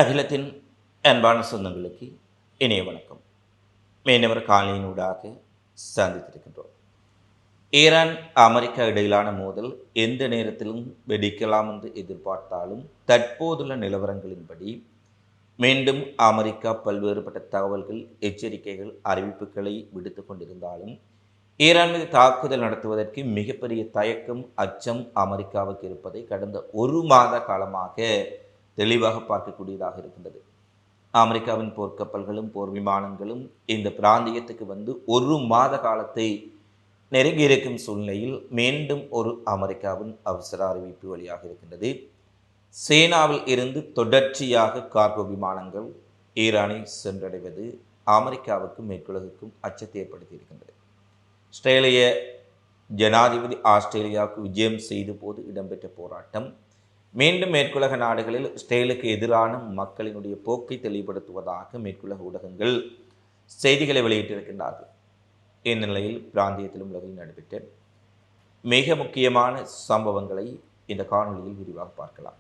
அகிலத்தின் அன்பான சொந்தங்களுக்கு இணைய வணக்கம். மீனவர் காலையினூடாக சந்தித்திருக்கின்றோம். ஈரான் அமெரிக்கா இடையிலான மோதல் எந்த நேரத்திலும் வெடிக்கலாம் என்று எதிர்பார்த்தாலும் தற்போதுள்ள நிலவரங்களின்படி மீண்டும் அமெரிக்கா பல்வேறுபட்ட தகவல்கள், எச்சரிக்கைகள், அறிவிப்புகளை விடுத்து கொண்டிருந்தாலும் ஈரான் மீது தாக்குதல் நடத்துவதற்கு மிகப்பெரிய தயக்கம், அச்சம் அமெரிக்காவுக்கு இருப்பதை கடந்த ஒரு மாத காலமாக தெளிவாக பார்க்கக்கூடியதாக இருக்கின்றது. அமெரிக்காவின் போர்க்கப்பல்களும் போர் விமானங்களும் இந்த பிராந்தியத்துக்கு வந்து ஒரு மாத காலத்தை நெருங்கியிருக்கும் சூழ்நிலையில் மீண்டும் ஒரு அமெரிக்காவின் அவசர அறிவிப்பு வழியாக இருக்கின்றது. சீனாவில் இருந்து தொடர்ச்சியாக கார்கோ விமானங்கள் ஈரானை சென்றடைவது அமெரிக்காவுக்கும் மேற்குலகுக்கும் அச்சத்தை ஏற்படுத்தி இருக்கின்றது. ஆஸ்திரேலிய ஜனாதிபதி ஆஸ்திரேலியாவுக்கு விஜயம் செய்த போது இடம்பெற்ற போராட்டம் மீண்டும் மேற்குலக நாடுகளில் இஸ்ரேலுக்கு எதிரான மக்களினுடைய போக்கை தெளிவுபடுத்துவதாக மேற்குலக ஊடகங்கள் செய்திகளை வெளியிட்டிருக்கின்றார்கள். இந்நிலையில் பிராந்தியத்திலும் உலகில் நடைபெற்ற மிக முக்கியமான சம்பவங்களை இந்த காணொலியில் விரிவாக பார்க்கலாம்.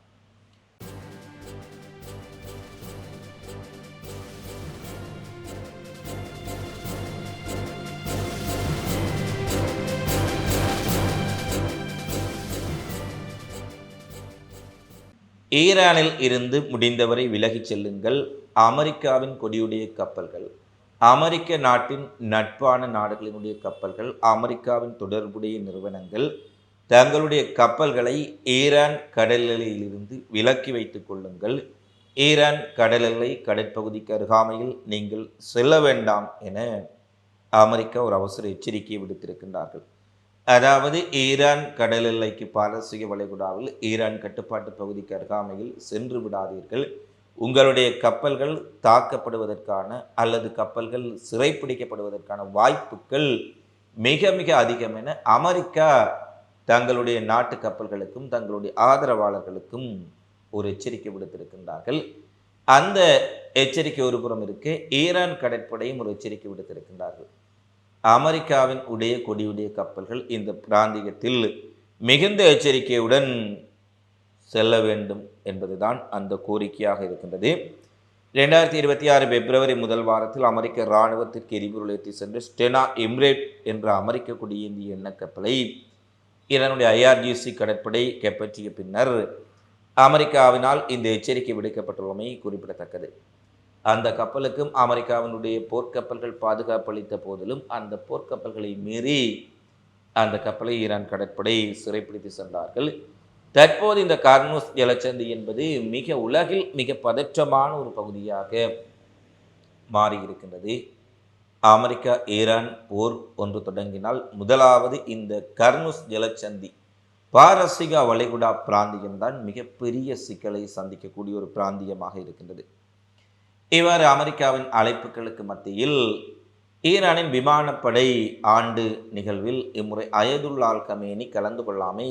ஈரானில் இருந்து முடிந்தவரை விலகிச் செல்லுங்கள். அமெரிக்காவின் கொடியுடைய கப்பல்கள், அமெரிக்க நாட்டின் நட்பான நாடுகளினுடைய கப்பல்கள், அமெரிக்காவின் தொடர்புடைய நிறுவனங்கள் தங்களுடைய கப்பல்களை ஈரான் கடல் எல்லையிலிருந்து விலக்கி வைத்துக் கொள்ளுங்கள். ஈரான் கடல் எல்லை கடற்பகுதிக்கு அருகாமையில் நீங்கள் செல்ல வேண்டாம் என அமெரிக்கா ஒரு அவசர எச்சரிக்கையை விடுத்திருக்கின்றார்கள். அதாவது ஈரான் கடல் எல்லைக்கு பாரசீக வளைகுடாவில் ஈரான் கட்டுப்பாட்டு பகுதிக்கு அருகாமையில் சென்று விடாதீர்கள். உங்களுடைய கப்பல்கள் தாக்கப்படுவதற்கான அல்லது கப்பல்கள் சிறைப்பிடிக்கப்படுவதற்கான வாய்ப்புகள் மிக மிக அதிகம் என அமெரிக்கா தங்களுடைய நாட்டு கப்பல்களுக்கும் தங்களுடைய ஆதரவாளர்களுக்கும் ஒரு எச்சரிக்கை விடுத்திருக்கின்றார்கள். அந்த எச்சரிக்கை ஒரு புறம் இருக்க, ஈரான் கடற்படையும் ஒரு எச்சரிக்கை விடுத்திருக்கின்றார்கள். அமெரிக்காவின் உடைய கொடியுடைய கப்பல்கள் இந்த பிராந்தியத்தில் மிகுந்த எச்சரிக்கையுடன் செல்ல வேண்டும் என்பதுதான் அந்த கோரிக்கையாக இருக்கின்றது. 2026 பிப்ரவரி முதல் வாரத்தில் அமெரிக்க இராணுவத்திற்கு எரிபொருள் ஏற்றி சென்று ஸ்டெனா எம்ரேட் என்ற அமெரிக்க கொடியேந்திய எண்ணெய் கப்பலை ஈரானுடைய IRGC கடற்படை கைப்பற்றிய பின்னர் அமெரிக்காவினால் இந்த எச்சரிக்கை விடுக்கப்பட்டுள்ளமை குறிப்பிடத்தக்கது. அந்த கப்பலுக்கும் அமெரிக்காவினுடைய போர்க்கப்பல்கள் பாதுகாப்பு அளித்த போதிலும் அந்த போர்க்கப்பல்களை மீறி அந்த கப்பலை ஈரான் கடற்படை சிறைப்பிடித்து சென்றார்கள். தற்போது இந்த கார்முஸ் ஜலசந்தி என்பது உலகில் மிக பதற்றமான ஒரு பகுதியாக மாறியிருக்கின்றது. அமெரிக்கா ஈரான் போர் ஒன்று தொடங்கினால் முதலாவது இந்த கர்முஸ் ஜலசந்தி பாரசீக வளைகுடா பிராந்தியம்தான் மிகப்பெரிய சிக்கலை சந்திக்கக்கூடிய ஒரு பிராந்தியமாக இருக்கின்றது. இவ்வாறு அமெரிக்காவின் அழைப்புகளுக்கு மத்தியில் ஈரானின் விமானப்படை ஆண்டு நிகழ்வில் இம்முறை அயதுல்லா அல் கமேனி கலந்து கொள்ளாமை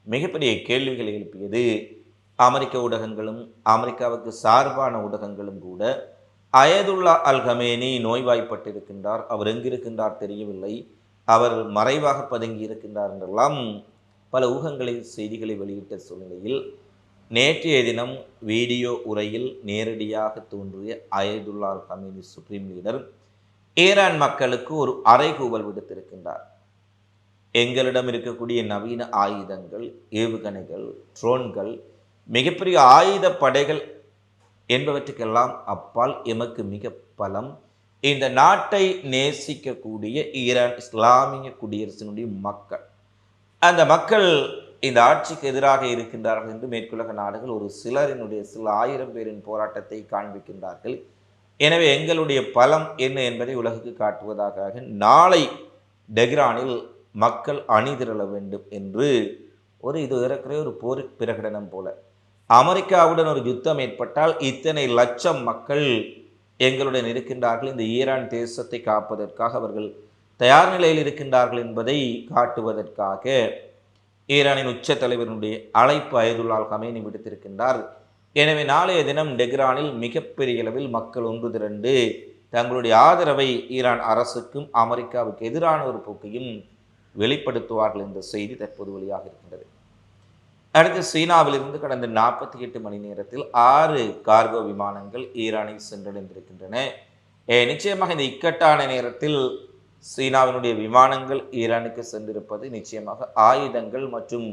மிகப்பெரிய கேள்விகளை எழுப்பியது. அமெரிக்க ஊடகங்களும் அமெரிக்காவுக்கு சார்பான ஊடகங்களும் கூட அயதுல்லா அல் கமேனி நோய்வாய்ப்பட்டிருக்கின்றார், அவர் எங்கிருக்கின்றார் தெரியவில்லை, அவர் மறைவாக பதுங்கி இருக்கின்றார் என்றெல்லாம் பல ஊகங்களை செய்திகளை வெளியிட்ட சூழ்நிலையில் நேற்றைய தினம் வீடியோ உரையில் நேரடியாக தோன்றிய அயதுல்லா அல் கமேனி சுப்ரீம் லீடர் ஈரான் மக்களுக்கு ஒரு அறைகூவல் விடுத்திருக்கின்றார். எங்களிடம் இருக்கக்கூடிய நவீன ஆயுதங்கள், ஏவுகணைகள், ட்ரோன்கள், மிகப்பெரிய ஆயுத படைகள் என்பவற்றுக்கெல்லாம் அப்பால் எமக்கு மிக பலம் இந்த நாட்டை நேசிக்கக்கூடிய ஈரான் இஸ்லாமிய குடியரசினுடைய மக்கள். அந்த மக்கள் இந்த ஆட்சிக்கு எதிராக இருக்கின்றார்கள் என்று மேற்குலக நாடுகள் ஒரு சிலரினுடைய சில ஆயிரம் பேரின் போராட்டத்தை காண்பிக்கின்றார்கள். எனவே எங்களுடைய பலம் என்ன என்பதை உலகுக்கு காட்டுவதாக நாளை டெஹ்ரானில் மக்கள் அணிதிரள வேண்டும் என்று இது ஏறக்குறைய ஒரு போர் பிரகடனம் போல. அமெரிக்காவுடன் ஒரு யுத்தம் ஏற்பட்டால் இத்தனை லட்சம் மக்கள் எங்களுடன் இருக்கின்றார்கள், இந்த ஈரான் தேசத்தை காப்பதற்காக அவர்கள் தயார் நிலையில் இருக்கின்றார்கள் என்பதை காட்டுவதற்காக ஈரானின் உச்ச தலைவருடைய அழைப்பு அயதுல்லா அல் கமேனி விடுத்திருக்கின்றார். எனவே நாளைய தினம் டெஹ்ரானில் மிகப்பெரிய அளவில் மக்கள் ஒன்று திரண்டு தங்களுடைய ஆதரவை ஈரான் அரசுக்கும் அமெரிக்காவுக்கு எதிரான ஒரு போக்கையும் வெளிப்படுத்துவார்கள் என்ற செய்தி தற்போது வெளியாக இருக்கின்றது. அடுத்து சீனாவிலிருந்து கடந்த 48 மணி நேரத்தில் 6 கார்கோ விமானங்கள் ஈரானை சென்றடைந்திருக்கின்றன. நிச்சயமாக இந்த இக்கட்டான நேரத்தில் சீனாவினுடைய விமானங்கள் ஈரானுக்கு சென்றிருப்பது நிச்சயமாக ஆயுதங்கள் மற்றும்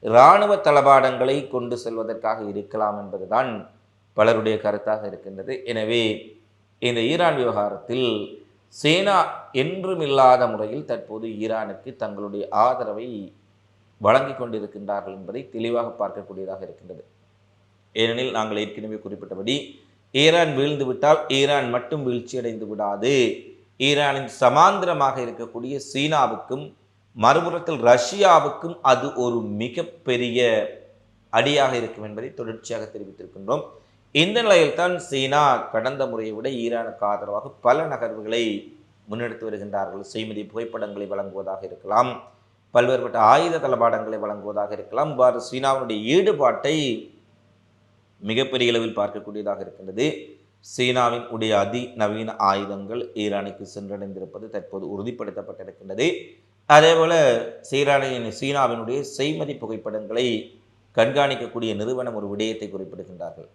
இராணுவ தளபாடங்களை கொண்டு செல்வதற்காக இருக்கலாம் என்பதுதான் பலருடைய கருத்தாக இருக்கின்றது. எனவே இந்த ஈரான் விவகாரத்தில் சீனா என்றும் இல்லாத முறையில் தற்போது ஈரானுக்கு தங்களுடைய ஆதரவை வழங்கி கொண்டிருக்கின்றார்கள் என்பதை தெளிவாக பார்க்கக்கூடியதாக இருக்கின்றது. ஏனெனில் நாங்கள் ஏற்கனவே குறிப்பிட்டபடி ஈரான் வீழ்ந்து விட்டால் ஈரான் மட்டும் வீழ்ச்சியடைந்து விடாது, ஈரானின் சமாந்திரமாக இருக்கக்கூடிய சீனாவுக்கும் மறுபுறத்தில் ரஷ்யாவுக்கும் அது ஒரு மிகப்பெரிய அடியாக இருக்கும் என்பதை தொடர்ச்சியாக தெரிவித்திருக்கின்றோம். இந்த நிலையில்தான் சீனா கடந்த முறையை விட ஈரானுக்கு ஆதரவாக பல நகர்வுகளை முன்னெடுத்து வருகின்றார்கள். செய்மதி புகைப்படங்களை வழங்குவதாக இருக்கலாம், பல்வேறுபட்ட ஆயுத தளபாடங்களை வழங்குவதாக இருக்கலாம். இவ்வாறு சீனாவினுடைய ஈடுபாட்டை மிகப்பெரிய அளவில் பார்க்கக்கூடியதாக இருக்கின்றது. சீனாவின் உடைய அதிநவீன ஆயுதங்கள் ஈரானுக்கு சென்றடைந்திருப்பது தற்போது உறுதிப்படுத்தப்பட்டிருக்கின்றது. அதேபோல சீனாவினுடைய செய்மதி புகைப்படங்களை கண்காணிக்கக்கூடிய நிறுவனம் ஒரு விடயத்தை குறிப்பிடுகின்றார்கள்.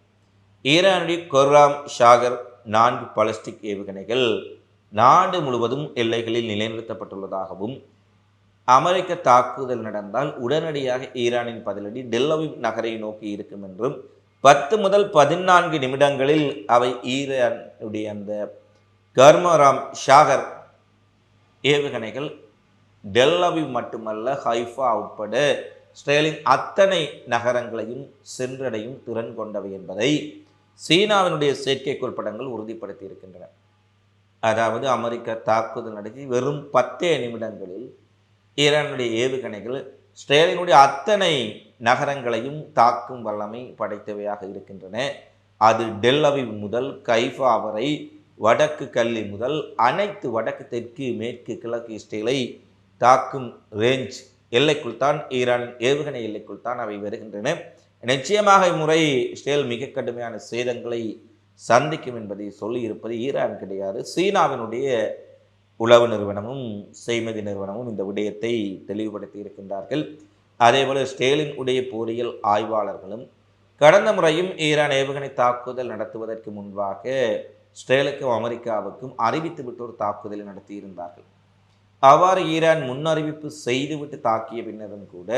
ஈரானுடைய கொர்ராம் ஷாகர் 4 பாலிஸ்டிக் ஏவுகணைகள் நாடு முழுவதும் எல்லைகளில் நிலைநிறுத்தப்பட்டுள்ளதாகவும், அமெரிக்க தாக்குதல் நடந்தால் உடனடியாக ஈரானின் பதிலடி டெல்-அவிவ் நகரை நோக்கி இருக்கும் என்றும் 10 முதல் 14 நிமிடங்களில் அவை ஈரானுடைய அந்த கர்மராம் ஷாகர் ஏவுகணைகள் டெல்-அவிவ் மட்டுமல்ல ஹைஃபா உட்பட இஸ்ரேலின் அத்தனை நகரங்களையும் சென்றடையும் திறன் கொண்டவை என்பதை சீனாவினுடைய செயற்கைக்கோள் படங்கள் உறுதிப்படுத்தி இருக்கின்றன. அதாவது அமெரிக்க தாக்குதல் நடத்தி வெறும் 10 நிமிடங்களில் ஈரானுடைய ஏவுகணைகள் இஸ்ரேலினுடைய அத்தனை நகரங்களையும் தாக்கும் வல்லமை படைத்தவையாக இருக்கின்றன. அது டெல்-அவிவ் முதல் கைஃபா வரை, வடக்கு கல்லி முதல் அனைத்து வடக்கு தெற்கு மேற்கு கிழக்கு இஸ்ரேலை தாக்கும் ரேஞ்ச் எல்லைக்குள் தான், ஈரானின் ஏவுகணை எல்லைக்குள் தான் அவை வருகின்றன. நிச்சயமாக இம்முறை இஸ்ரேல் மிக கடுமையான சேதங்களை சந்திக்கும் என்பதை சொல்லியிருப்பது ஈரான் கிடையாது, சீனாவினுடைய உளவு நிறுவனமும் செய்மதி நிறுவனமும் இந்த விடயத்தை தெளிவுபடுத்தி இருக்கின்றார்கள். அதேபோல இஸ்ரேலின் உடைய போரியல் ஆய்வாளர்களும் கடந்த முறையும் ஈரான் ஏவுகணை தாக்குதல் நடத்துவதற்கு முன்பாக இஸ்ரேலுக்கும் அமெரிக்காவுக்கும் அறிவித்துவிட்டு ஒரு தாக்குதலை நடத்தியிருந்தார்கள். அவ்வாறு ஈரான் முன்னறிவிப்பு செய்துவிட்டு தாக்கிய பின்னரும் கூட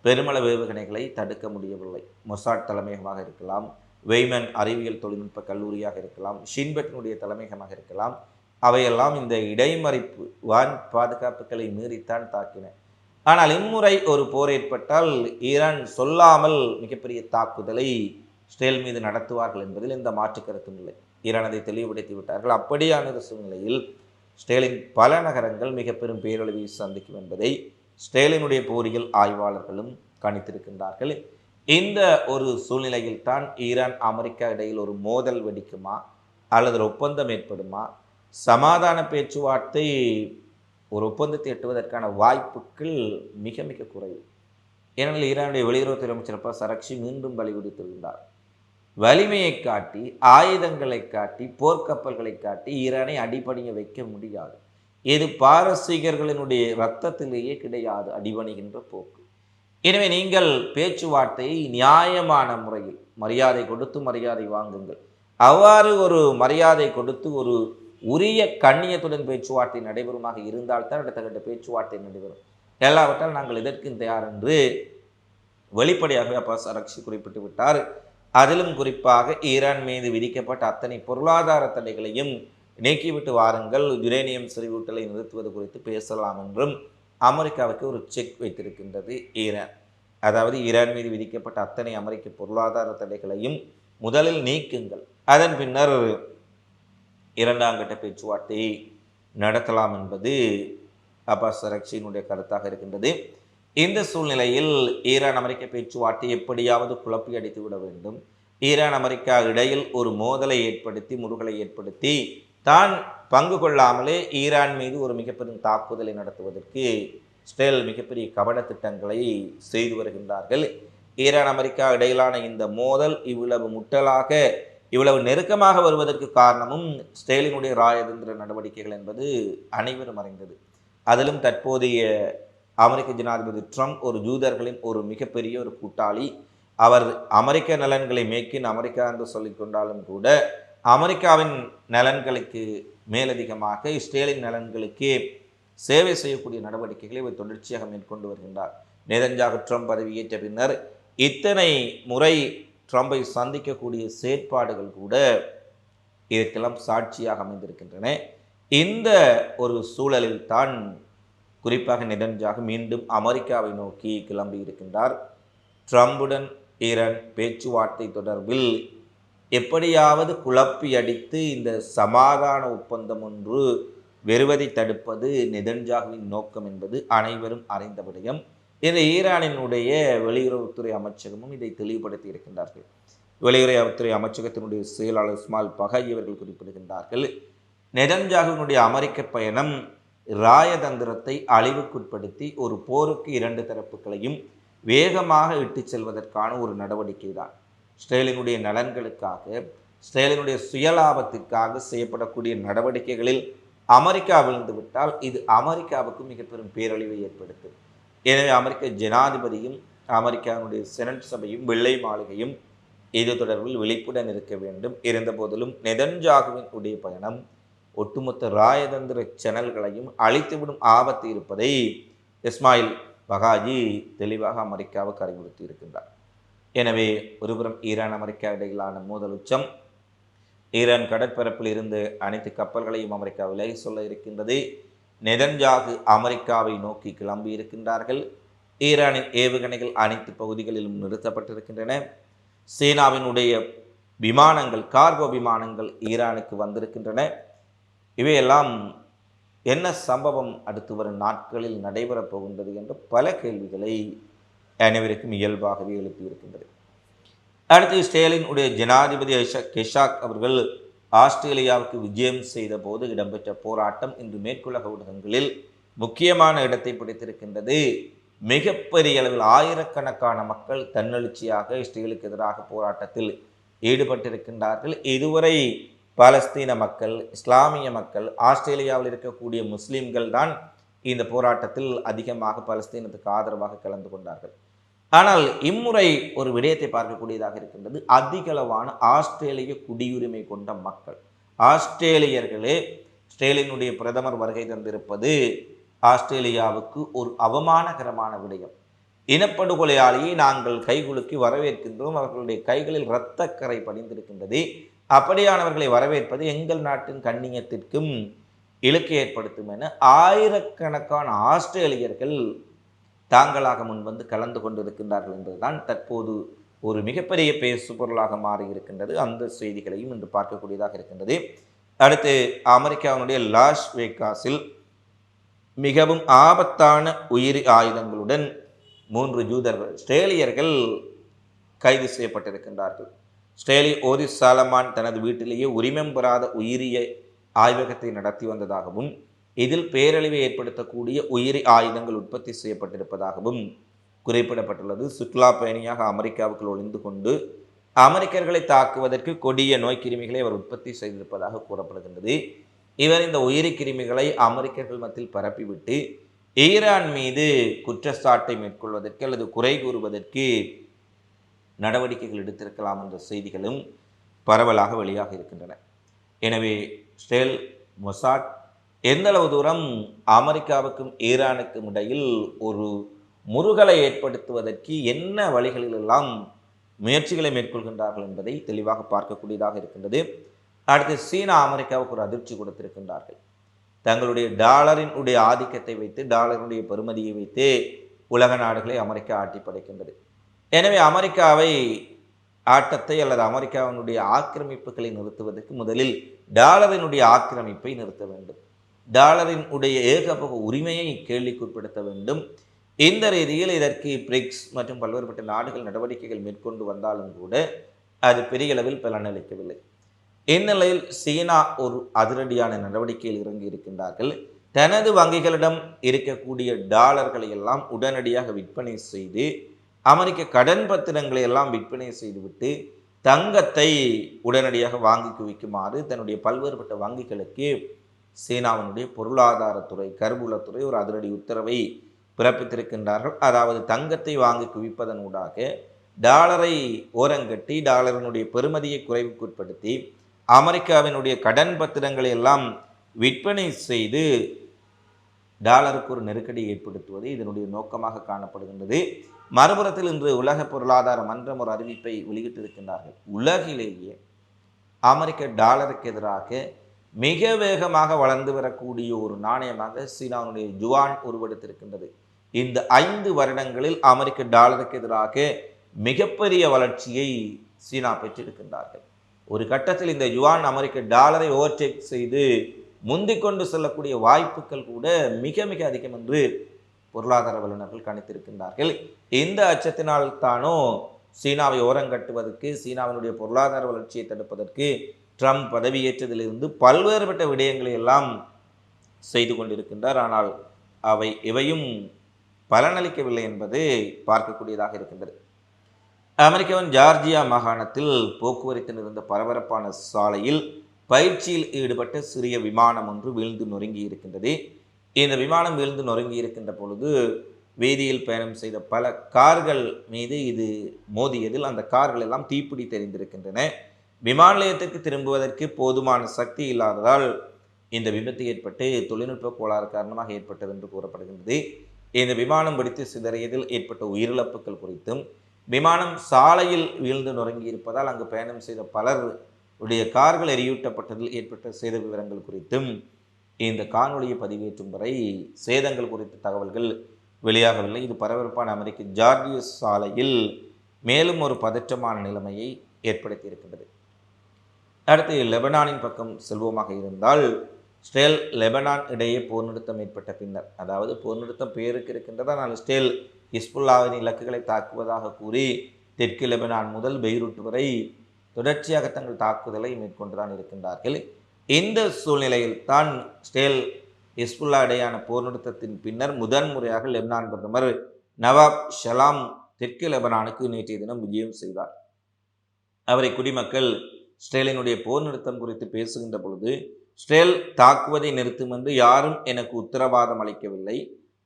பெருமளவு ஏவுகணைகளை தடுக்க முடியவில்லை. மொசாட் தலைமையகமாக இருக்கலாம், வெய்மன் அறிவியல் தொழில்நுட்ப கல்லூரியாக இருக்கலாம், ஷின்பெட்டினுடைய தலைமையகமாக இருக்கலாம், அவையெல்லாம் இந்த இடைமறிப்பு வான் பாதுகாப்புகளை மீறித்தான் தாக்கின. ஆனால் இம்முறை ஒரு போர் ஏற்பட்டால் ஈரான் சொல்லாமல் மிகப்பெரிய தாக்குதலை இஸ்ரேல் மீது நடத்துவார்கள் என்பதில் எந்த மாற்று கருத்தும் இல்லை. ஈரான் அதை தெளிவுபடுத்தி விட்டார்கள். அப்படியான ஒரு சூழ்நிலையில் இஸ்ரேலின் பல நகரங்கள் மிக பெரும் பேரழிவை சந்திக்கும் என்பதை இஸ்ரேலினுடைய போரியல் ஆய்வாளர்களும் கணித்திருக்கின்றார்கள். இந்த ஒரு சூழ்நிலையில் தான் ஈரான் அமெரிக்கா இடையில் ஒரு மோதல் வெடிக்குமா அல்லது ஒரு ஒப்பந்தம் ஏற்படுமா, சமாதான பேச்சுவார்த்தை ஒரு ஒப்பந்தத்தை எட்டுவதற்கான வாய்ப்புகள் மிக மிக குறைவு. ஏனெனில் ஈரானுடைய வெளியுறவுத்துறை அமைச்சர் அப்பாஸ் அரக்சி மீண்டும் வலியுறுத்தியிருந்தார், வலிமையை காட்டி ஆயுதங்களை காட்டி போர்க்கப்பல்களை காட்டி ஈரானை அடிபணிய வைக்க முடியாது. இது பாரசீகர்களினுடைய இரத்தத்திலேயே கிடையாது அடிபணிகின்ற போக்கு. எனவே நீங்கள் பேச்சுவார்த்தையை நியாயமான முறையில் மரியாதை கொடுத்து மரியாதை வாங்குங்கள். அவ்வாறு ஒரு மரியாதை கொடுத்து ஒரு உரிய கண்ணியத்துடன் பேச்சுவார்த்தை நடைபெறுமாக இருந்தால்தான் அடுத்த கட்ட பேச்சுவார்த்தை நடைபெறும். எல்லாவற்றால் நாங்கள் இதற்கும் தயார் என்று வெளிப்படையாக அப்பாஸ் அரக்சி குறிப்பிட்டு விட்டார். அதிலும் குறிப்பாக ஈரான் மீது விதிக்கப்பட்ட அத்தனை பொருளாதார தடைகளையும் நீக்கிவிட்டு வாருங்கள், யுரேனியம் செறிவூட்டலை நிறுத்துவது குறித்து பேசலாம் என்றும் அமெரிக்காவுக்கு ஒரு செக் வைத்திருக்கின்றது ஈரான். அதாவது ஈரான் மீது விதிக்கப்பட்ட அத்தனை அமெரிக்க பொருளாதார தடைகளையும் முதலில் நீக்குங்கள், அதன் பின்னர் 2ஆம் கட்ட பேச்சுவார்த்தையை நடத்தலாம் என்பது அப்பாஸ் அரக்சியினுடைய கருத்தாக இருக்கின்றது. இந்த சூழ்நிலையில் ஈரான் அமெரிக்க பேச்சுவார்த்தை எப்படியாவது குழப்பி அடித்து விட வேண்டும், ஈரான் அமெரிக்கா இடையில் ஒரு மோதலை ஏற்படுத்தி முருகலை ஏற்படுத்தி தான் பங்கு கொள்ளாமலே ஈரான் மீது ஒரு மிகப்பெரும் தாக்குதலை நடத்துவதற்கு இஸ்ரேல் மிகப்பெரிய கபட திட்டங்களை செய்து வருகின்றார்கள். ஈரான் அமெரிக்கா இடையிலான இந்த மோதல் இவ்வளவு முட்டலாக இவ்வளவு நெருக்கமாக வருவதற்கு காரணமும் இஸ்ரேலினுடைய ராஜதந்திர நடவடிக்கைகள் என்பது அனைவரும் அறிந்தது. அதிலும் தற்போதைய அமெரிக்க ஜனாதிபதி ட்ரம்ப் ஒரு ஜூதர்களின் ஒரு மிகப்பெரிய ஒரு கூட்டாளி. அவர் அமெரிக்க நலன்களை மேற்கின் அமெரிக்கா என்று சொல்லிக் கொண்டாலும் கூட அமெரிக்காவின் நலன்களுக்கு மேலதிகமாக இஸ்ரேலின் நலன்களுக்கு சேவை செய்யக்கூடிய நடவடிக்கைகளை இவர் தொடர்ச்சியாக மேற்கொண்டு வருகின்றார். நேதன்யாகு ட்ரம்ப் பதவியேற்ற பின்னர் இத்தனை முறை ட்ரம்பை சந்திக்கக்கூடிய செயற்பாடுகள் கூட இதற்கெல்லாம் சாட்சியாக அமைந்திருக்கின்றன. இந்த ஒரு சூழலில் தான் குறிப்பாக நேதன்யாகு மீண்டும் அமெரிக்காவை நோக்கி கிளம்பி இருக்கின்றார். ட்ரம்புடன் ஈரான் பேச்சுவார்த்தை தொடர்பில் எப்படியாவது குழப்பி அடித்து இந்த சமாதான ஒப்பந்தம் ஒன்று வருவதை தடுப்பது நேதன்யாகுவின் நோக்கம் என்பது அனைவரும் அறிந்த விடயம். இந்த ஈரானினுடைய வெளியுறவுத்துறை அமைச்சகமும் இதை தெளிவுபடுத்தி இருக்கின்றார்கள். வெளியுறவுத்துறை அமைச்சகத்தினுடைய செயலாளர் இஸ்மாயில் பகாய் அவர்கள் குறிப்பிடுகின்றார்கள், நேதன்யாகுவினுடைய அமெரிக்க பயணம் இராயதந்திரத்தை அழிவுக்குட்படுத்தி ஒரு போருக்கு இரண்டு தரப்புகளையும் வேகமாக இட்டுச் செல்வதற்கான ஒரு நடவடிக்கை தான். இஸ்ரேலினுடைய நலன்களுக்காக, இஸ்ரேலினுடைய சுயலாபத்திற்காக செய்யப்படக்கூடிய நடவடிக்கைகளில் அமெரிக்கா விழுந்துவிட்டால் இது அமெரிக்காவுக்கு மிக பெரும் பேரழிவை ஏற்படுத்தும். எனவே அமெரிக்க ஜனாதிபதியும் அமெரிக்காவுடைய செனட் சபையும் வெள்ளை மாளிகையும் இது தொடர்பில் விழிப்புடன் இருக்க வேண்டும். இருந்த போதிலும் நேதன்யாகுவின் உடைய பயணம் ஒட்டுமொத்த ராயதந்திர சேனல்களையும் அழித்துவிடும் ஆபத்து இருப்பதை இஸ்மாயில் பகாஜி தெளிவாக அமெரிக்காவுக்கு அறிவுறுத்தி இருக்கின்றார். எனவே ஒருபுறம் ஈரான் அமெரிக்கா இடையிலான மோதல் உச்சம், ஈரான் கடற்பரப்பில் இருந்து அனைத்து கப்பல்களையும் அமெரிக்கா விலகி சொல்ல இருக்கின்றது. நேதன்யாகு அமெரிக்காவை நோக்கி கிளம்பி இருக்கின்றார்கள். ஈரானின் ஏவுகணைகள் அனைத்து பகுதிகளிலும் நிறுத்தப்பட்டிருக்கின்றன. சீனாவினுடைய விமானங்கள், கார்கோ விமானங்கள் ஈரானுக்கு வந்திருக்கின்றன. இவையெல்லாம் என்ன சம்பவம் அடுத்து வரும் நாட்களில் நடைபெறப் போகின்றது என்ற பல கேள்விகளை அனைவருக்கும் இயல்பாகவே எழுப்பியிருக்கின்றது. அடுத்து இஸ்ரேலின் உடைய ஜனாதிபதி கெஷாக் அவர்கள் ஆஸ்திரேலியாவுக்கு விஜயம் செய்த போது இடம்பெற்ற போராட்டம் இன்று மேற்குலக ஊடகங்களில் முக்கியமான இடத்தை பிடித்திருக்கின்றது. மிகப்பெரிய அளவில் ஆயிரக்கணக்கான மக்கள் தன்னெழுச்சியாக இஸ்ரேலுக்கு எதிராக போராட்டத்தில் ஈடுபட்டிருக்கின்றார்கள். இதுவரை பாலஸ்தீன மக்கள், இஸ்லாமிய மக்கள், ஆஸ்திரேலியாவில் இருக்கக்கூடிய முஸ்லிம்கள் தான் இந்த போராட்டத்தில் அதிகமாக பாலஸ்தீனத்துக்கு ஆதரவாக கலந்து கொண்டார்கள். ஆனால் இம்முறை ஒரு விடயத்தை பார்க்கக்கூடியதாக இருக்கின்றது. அதிகளவான ஆஸ்திரேலிய குடியுரிமை கொண்ட மக்கள், ஆஸ்திரேலியர்களே இஸ்ரேலினுடைய பிரதமர் வருகை தந்திருப்பது ஆஸ்திரேலியாவுக்கு ஒரு அவமானகரமான விடயம். இனப்படுகொலையாளியை நாங்கள் கைகுலுக்கி வரவேற்கின்றோம், அவர்களுடைய கைகளில் இரத்தக்கரை படிந்திருக்கின்றது. அப்படியானவர்களை வரவேற்பது எங்கள் நாட்டின் கண்ணியத்திற்கும் இழுக்கு ஏற்படுத்தும் என ஆயிரக்கணக்கான ஆஸ்திரேலியர்கள் தாங்களாக முன்வந்து கலந்து கொண்டிருக்கின்றார்கள் என்பதுதான் தற்போது ஒரு மிகப்பெரிய பேசு பொருளாக மாறி இருக்கின்றது. அந்த செய்திகளையும் இன்று பார்க்கக்கூடியதாக இருக்கின்றது. அடுத்து அமெரிக்காவினுடைய லாஸ் வேகாஸில் மிகவும் ஆபத்தான உயிரி ஆயுதங்களுடன் 3 ஜூதர்கள், இஸ்ரேலியர்கள் கைது செய்யப்பட்டிருக்கின்றார்கள். இஸ்ரேலி ஓரிஸ் சாலமான் தனது வீட்டிலேயே உரிமம் பெறாத உயிரிய ஆய்வகத்தை நடத்தி வந்ததாகவும் இதில் பேரழிவை ஏற்படுத்தக்கூடிய உயிரி ஆயுதங்கள் உற்பத்தி செய்யப்பட்டிருப்பதாகவும் குறிப்பிடப்பட்டுள்ளது. சுற்றுலா பயணியாக அமெரிக்காவுக்குள் ஒளிந்து கொண்டு அமெரிக்கர்களை தாக்குவதற்கு கொடிய நோய்க்கிருமிகளை அவர் உற்பத்தி செய்திருப்பதாக கூறப்படுகின்றது. இவர் இந்த உயிரி கிருமிகளை அமெரிக்கர்கள் மத்தியில் பரப்பிவிட்டு ஈரான் மீது குற்றச்சாட்டை மேற்கொள்வதற்கு அல்லது குறை கூறுவதற்கு நடவடிக்கைகள் எடுத்திருக்கலாம் என்ற செய்திகளும் பரவலாக வெளியாக இருக்கின்றன. எனவே இஸ்ரேல் மொசாட் எந்த அளவு தூரம் அமெரிக்காவுக்கும் ஈரானுக்கும் இடையில் ஒரு முறுகலை ஏற்படுத்துவதற்கு என்ன வழிகளிலெல்லாம் முயற்சிகளை மேற்கொள்கின்றார்கள் என்பதை தெளிவாக பார்க்கக்கூடியதாக இருக்கின்றது. அடுத்து சீனா அமெரிக்காவுக்கு ஒரு அதிர்ச்சி கொடுத்திருக்கின்றார்கள். தங்களுடைய டாலரின் உடைய ஆதிக்கத்தை வைத்து, டாலரினுடைய பெறுமதியை வைத்து உலக நாடுகளை அமெரிக்கா ஆட்டி படைக்கின்றது. எனவே அமெரிக்காவை ஆட்டத்தை அல்லது அமெரிக்காவினுடைய ஆக்கிரமிப்புகளை நிறுத்துவதற்கு முதலில் டாலரினுடைய ஆக்கிரமிப்பை நிறுத்த வேண்டும். டாலரின் உடைய ஏகபோக உரிமையை கேள்விக்குட்படுத்த வேண்டும். இந்த ரீதியில் இதற்கு பிரிக்ஸ் மற்றும் பல்வேறுபட்ட நாடுகள் நடவடிக்கைகள் மேற்கொண்டு வந்தாலும் கூட அது பெரிய அளவில் பலனளிக்கவில்லை. இந்நிலையில் சீனா ஒரு அதிரடியான நடவடிக்கையில் இறங்கி இருக்கின்றார்கள். தனது வங்கிகளிடம் இருக்கக்கூடிய டாலர்களை எல்லாம் உடனடியாக விற்பனை செய்து, அமெரிக்க கடன் பத்திரங்களை எல்லாம் விற்பனை செய்துவிட்டு தங்கத்தை உடனடியாக வாங்கி குவிக்குமாறு தன்னுடைய பல்வேறுபட்ட வங்கிகளுக்கு சீனாவினுடைய பொருளாதாரத்துறை, கருவூலத்துறை ஒரு அதிரடி உத்தரவை பிறப்பித்திருக்கின்றார்கள். அதாவது தங்கத்தை வாங்கி குவிப்பதன் ஊடாக டாலரை ஓரங்கட்டி டாலரினுடைய பெறுமதியை குறைவுக்குட்படுத்தி அமெரிக்காவினுடைய கடன் பத்திரங்களை எல்லாம் விற்பனை செய்து டாலருக்கு ஒரு நெருக்கடி ஏற்படுத்துவது இதனுடைய நோக்கமாக காணப்படுகின்றது. மறுபுறத்தில் இன்று உலக பொருளாதார மன்றம் ஒரு அறிவிப்பை வெளியிட்டிருக்கின்றார்கள். உலகிலேயே அமெரிக்க டாலருக்கு எதிராக மிக வேகமாக வளர்ந்து வரக்கூடிய ஒரு நாணயமாக சீனாவுடைய யுவான் உருவெடுத்திருக்கின்றது. இந்த 5 வருடங்களில் அமெரிக்க டாலருக்கு எதிராக மிகப்பெரிய வளர்ச்சியை சீனா பெற்றிருக்கின்றார்கள். ஒரு கட்டத்தில் இந்த யுவான் அமெரிக்க டாலரை ஓவர்டேக் செய்து முந்திக் கொண்டு செல்லக்கூடிய வாய்ப்புகள் கூட மிக மிக அதிகம் என்று பொருளாதார வல்லுநர்கள் கணித்திருக்கின்றார்கள். இந்த அச்சத்தினால் தானோ சீனாவை ஓரங்கட்டுவதற்கு, சீனாவினுடைய பொருளாதார வளர்ச்சியை தடுப்பதற்கு ட்ரம்ப் பதவியேற்றதிலிருந்து பல்வேறுபட்ட விடயங்களை எல்லாம் செய்து கொண்டிருக்கின்றார். ஆனால் அவை எவையும் பலனளிக்கவில்லை என்பது பார்க்கக்கூடியதாக இருக்கின்றது. அமெரிக்காவின் ஜார்ஜியா மாகாணத்தில் போக்குவரத்தில் இருந்த பரபரப்பான சாலையில் பயிற்சியில் ஈடுபட்ட சிறிய விமானம் ஒன்று வீழ்ந்து நொறுங்கி இருக்கின்றது. இந்த விமானம் வீழ்ந்து நொறுங்கி இருக்கின்ற பொழுது வீதியில் பயணம் செய்த பல கார்கள் மீது இது மோதியதில் அந்த கார்கள் எல்லாம் தீப்பிடி தெரிந்திருக்கின்றன. விமான நிலையத்திற்கு திரும்புவதற்கு போதுமான சக்தி இல்லாததால் இந்த விபத்து ஏற்பட்டு தொழில்நுட்ப கோளாறு காரணமாக ஏற்பட்டது என்று கூறப்படுகின்றது. இந்த விமானம் வெடித்து சிதறியதில் ஏற்பட்ட உயிரிழப்புகள் குறித்தும், விமானம் சாலையில் வீழ்ந்து நொறுங்கி இருப்பதால் அங்கு பயணம் செய்த பலர் உடைய கார்கள் எரியூட்டப்பட்டதில் ஏற்பட்ட சேத விவரங்கள் குறித்தும் இந்த காணொலியை பதிவேற்றும் வரை சேதங்கள் குறித்த தகவல்கள் வெளியாகவில்லை. இது பரபரப்பான அமெரிக்க ஜார்ஜியா சாலையில் மேலும் ஒரு பதற்றமான நிலைமையை ஏற்படுத்தி இருக்கின்றது. அடுத்து லெபனானின் பக்கம் செல்வோமாக இருந்தால், இஸ்ரேல் லெபனான் இடையே போர் நிறுத்தம் ஏற்பட்ட பின்னர், அதாவது போர் நிறுத்தம் பேருக்கு இருக்கின்றது, ஆனால் இஸ்ரேல் ஹிஸ்புல்லாவின் இலக்குகளை தாக்குவதாக கூறி தெற்கு லெபனான் முதல் பெய்ரூட் வரை தொடர்ச்சியாக தங்கள் தாக்குதலை மேற்கொண்டுதான் இருக்கின்றார்கள். இந்த சூழ்நிலையில் தான் இஸ்ரேல் ஹிஸ்புல்லா இடையான போர் நிறுத்தத்தின் பின்னர் முதன்முறையாக லெபனான் பிரதமர் நவாப் ஷலாம் தெற்கு லெபனானுக்கு நேற்றைய தினம் விஜயம் செய்தார். அவரை குடிமக்கள் இஸ்ரேலினுடைய போர் நிறுத்தம் குறித்து பேசுகின்ற பொழுது, இஸ்ரேல் தாக்குவதை நிறுத்தும் என்று யாரும் எனக்கு உத்தரவாதம் அளிக்கவில்லை,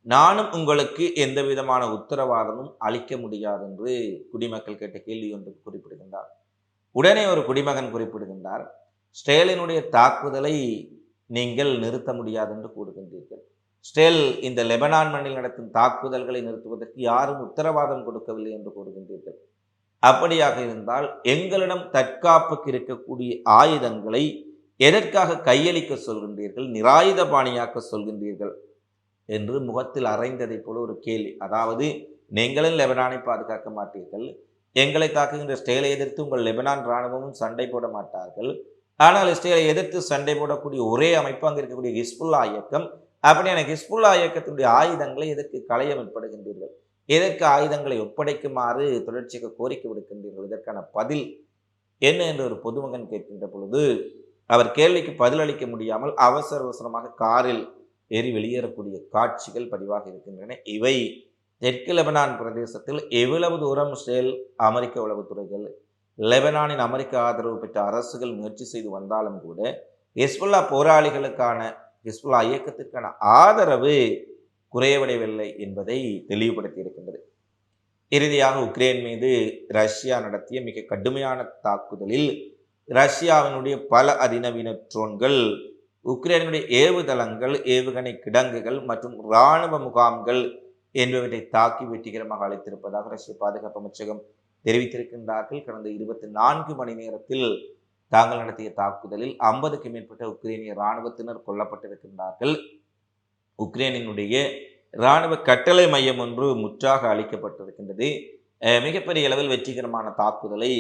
நானும் உங்களுக்கு எந்த விதமான உத்தரவாதமும் அளிக்க முடியாது என்று குடிமக்கள் கேட்ட கேள்வி ஒன்று குறிப்பிடுகின்றார். உடனே ஒரு குடிமகன் குறிப்பிடுகின்றார், இஸ்ரேலினுடைய தாக்குதலை நீங்கள் நிறுத்த முடியாது என்று கூறுகின்றீர்கள். இஸ்ரேல் இந்த லெபனான் மண்ணில் நடத்தும் தாக்குதல்களை நிறுத்துவதற்கு யாரும் உத்தரவாதம் கொடுக்கவில்லை என்று கூறுகின்றீர்கள். அப்படியாக இருந்தால் எங்களிடம் தற்காப்புக்கு இருக்கக்கூடிய ஆயுதங்களை எதற்காக கையளிக்க சொல்கின்றீர்கள், நிராயுத பாணியாக்க சொல்கின்றீர்கள் என்று முகத்தில் அறைந்ததை போல ஒரு கேள்வி. அதாவது, நீங்களும் லெபனானை பாதுகாக்க மாட்டீர்கள், எங்களை தாக்குகின்ற இஸ்ரேலை எதிர்த்து உங்கள் லெபனான் இராணுவமும் சண்டை போட மாட்டார்கள், ஆனால் இஸ்ரேலை எதிர்த்து சண்டை போடக்கூடிய ஒரே அமைப்பு அங்கே இருக்கக்கூடிய ஹிஸ்புல்லா இயக்கம். அப்படியான ஹிஸ்புல்லா இயக்கத்தினுடைய ஆயுதங்களை எதற்கு களைய முற்படுகின்றீர்கள், எதற்கு ஆயுதங்களை ஒப்படைக்குமாறு தொடர்ச்சியாக கோரிக்கை விடுக்கின்றீர்கள், இதற்கான பதில் என்ன என்று ஒரு பொதுமகன் கேட்கின்ற பொழுது அவர் கேள்விக்கு பதிலளிக்க முடியாமல் அவசர அவசரமாக காரில் ஏறி வெளியேறக்கூடிய காட்சிகள் பதிவாக இருக்கின்றன. இவை தெற்கு லெபனான் பிரதேசத்தில் எவ்வளவு தூரம் இஸ்ரேல் அமெரிக்க உளவுத்துறைகள், லெபனானின் அமெரிக்க ஆதரவு பெற்ற அரசுகள் முயற்சி செய்து வந்தாலும் கூட ஹிஸ்புல்லா போராளிகளுக்கான, ஹிஸ்புல்லா இயக்கத்திற்கான ஆதரவு குறைவடையவில்லை என்பதை தெளிவுபடுத்தி இருக்கின்றது. இறுதியாக உக்ரைன் மீது ரஷ்யா நடத்திய மிக கடுமையான தாக்குதலில் ரஷ்யாவினுடைய பல அதிநவீன ட்ரோன்கள் உக்ரைனுடைய ஏவுதளங்கள், ஏவுகணை கிடங்குகள் மற்றும் இராணுவ முகாம்கள் என்பவற்றை தாக்கி வெற்றிகரமாக அழைத்திருப்பதாக ரஷ்ய பாதுகாப்பு அமைச்சகம் தெரிவித்திருக்கின்றார்கள். கடந்த 24 மணி நேரத்தில் தாங்கள் நடத்திய தாக்குதலில் 50க்கும் மேற்பட்ட உக்ரைனிய இராணுவத்தினர் கொல்லப்பட்டிருக்கின்றார்கள். உக்ரைனினுடைய இராணுவ கட்டளை மையம் ஒன்று முற்றாக அளிக்கப்பட்டிருக்கின்றது. மிகப்பெரிய அளவில் வெற்றிகரமான தாக்குதலை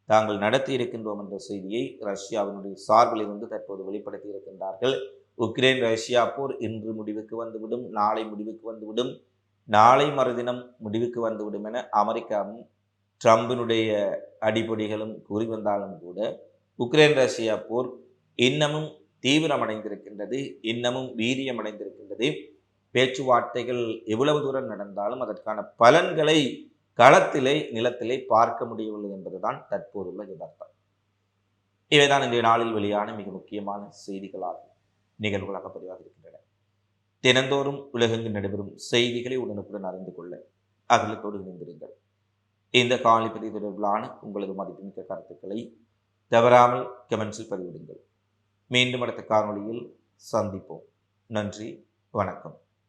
தாங்கள் நடத்தி இருக்கின்றோம் என்ற செய்தியை ரஷ்யாவினுடைய சார்பில் இருந்து தற்போது வெளிப்படுத்தி இருக்கின்றார்கள். உக்ரைன் ரஷ்யா போர் இன்று முடிவுக்கு வந்துவிடும், நாளை முடிவுக்கு வந்துவிடும், நாளை மறுதினம் முடிவுக்கு வந்துவிடும் என அமெரிக்காவும் ட்ரம்பினுடைய அடிப்படைகளும் கூறி வந்தாலும் கூட உக்ரைன் ரஷ்யா போர் இன்னமும் தீவிரமடைந்திருக்கின்றது, இன்னமும் வீரியமடைந்திருக்கின்றது. பேச்சுவார்த்தைகள் எவ்வளவு தூரம் நடந்தாலும் அதற்கான பலன்களை களத்திலே, நிலத்திலே பார்க்க முடியவில்லை என்பதுதான் தற்போதுள்ள யதார்த்தம். இவைதான் இன்றைய நாளில் வெளியான மிக முக்கியமான செய்திகளாக, நிகழ்வுகளாக பதிவாக இருக்கின்றன. தினந்தோறும் உலகெங்கு நடைபெறும் செய்திகளை உடனுக்குடன் அறிந்து கொள்ள அகலத்தோடு இணைந்திருங்கள். இந்த காணொளி தொடர்பிலான உங்களது மதிப்புமிக்க கருத்துக்களை தவறாமல் கமெண்ட்ஸில் பதிவிடுங்கள். மீண்டும் அடுத்த காணொளியில் சந்திப்போம். நன்றி, வணக்கம்.